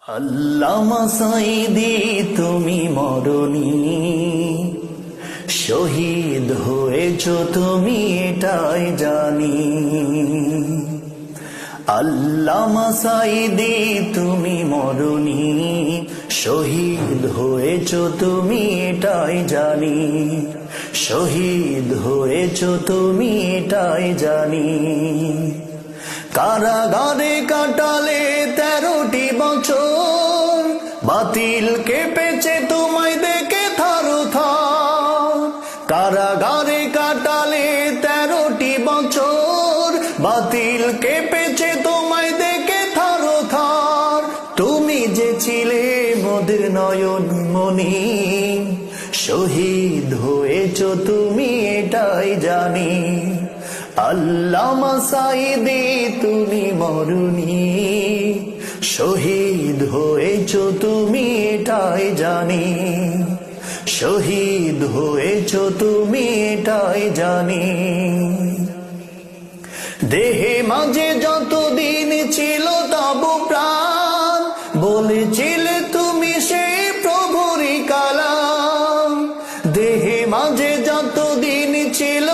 আল্লামা সাঈদী তুমি মরণি, শহীদ হয়েছ তুমি এটাই জানি। আল্লামা সাঈদী তুমি মরণি, শহীদ হয়েছ তুমি এটাই জানি। শহীদ হয়েছ তুমি এটাই জানি। কারাগারে কাটালে 13টি বছর, বাতিল কেঁপেছে তোমায় দেখে থারথার। কারাগারে কাটালে 13টি বছর, বাতিল কেঁপেছে তোমায় দেখে থারথার। তুমি যে ছিলে মোদের নয়ন মনি, শহীদ হয়েছ তুমি এটাই জানি। আল্লামা সাঈদী তুমি মরণি, শহীদ হয়েছ তুমি এটাই জানি। শহীদ হয়েছ তুমি এটাই জানি। দেহে মাঝে যতদিন ছিল তব প্রাণ, বলেছিলে তুমি সেই প্রভুরই কালাম। দেহে মাঝে যতদিন ছিল